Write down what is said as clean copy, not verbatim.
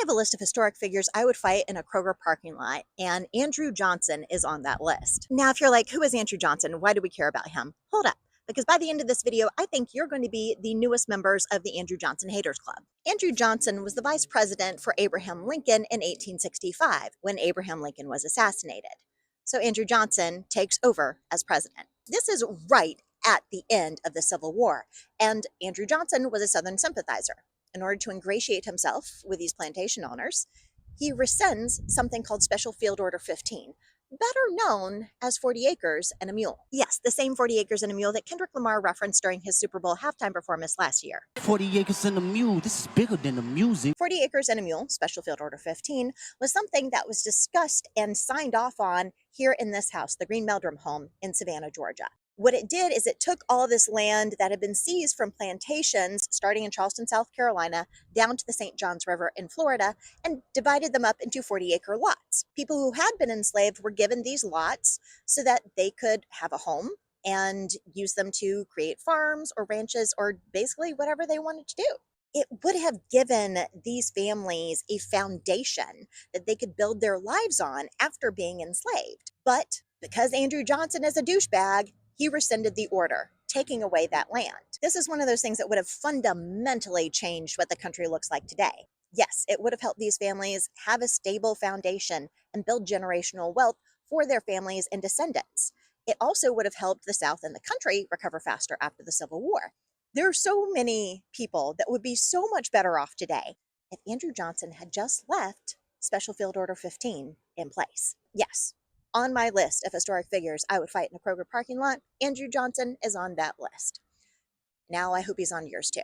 have a list of historic figures I would fight in a Kroger parking lot, and Andrew Johnson is on that list. Now, if you're like, who is Andrew Johnson? Why do we care about him? Hold up. Because by the end of this video, I think you're going to be the newest members of the Andrew Johnson Haters Club. Andrew Johnson was the vice president for Abraham Lincoln in 1865 when Abraham Lincoln was assassinated. So Andrew Johnson takes over as president. This is right at the end of the Civil War, and Andrew Johnson was a Southern sympathizer. In order to ingratiate himself with these plantation owners, he rescinds something called Special Field Order 15, better known as 40 acres and a mule. Yes, the same 40 acres and a mule that Kendrick Lamar referenced during his Super Bowl halftime performance last year. 40 acres and a mule. This is bigger than the music. 40 acres and a mule, Special Field Order 15, was something that was discussed and signed off on here in this house, the Green Meldrum home in Savannah, Georgia. What it did is it took all this land that had been seized from plantations starting in Charleston, South Carolina, down to the St. Johns River in Florida, and divided them up into 40-acre lots. People who had been enslaved were given these lots so that they could have a home and use them to create farms or ranches or basically whatever they wanted to do. It would have given these families a foundation that they could build their lives on after being enslaved. But because Andrew Johnson is a douchebag, he rescinded the order, taking away that land. This is one of those things that would have fundamentally changed what the country looks like today. Yes, it would have helped these families have a stable foundation and build generational wealth for their families and descendants. It also would have helped the South and the country recover faster after the Civil War. There are so many people that would be so much better off today if Andrew Johnson had just left Special Field Order 15 in place. Yes, on my list of historic figures I would fight in a Kroger parking lot, Andrew Johnson is on that list. Now I hope he's on yours too.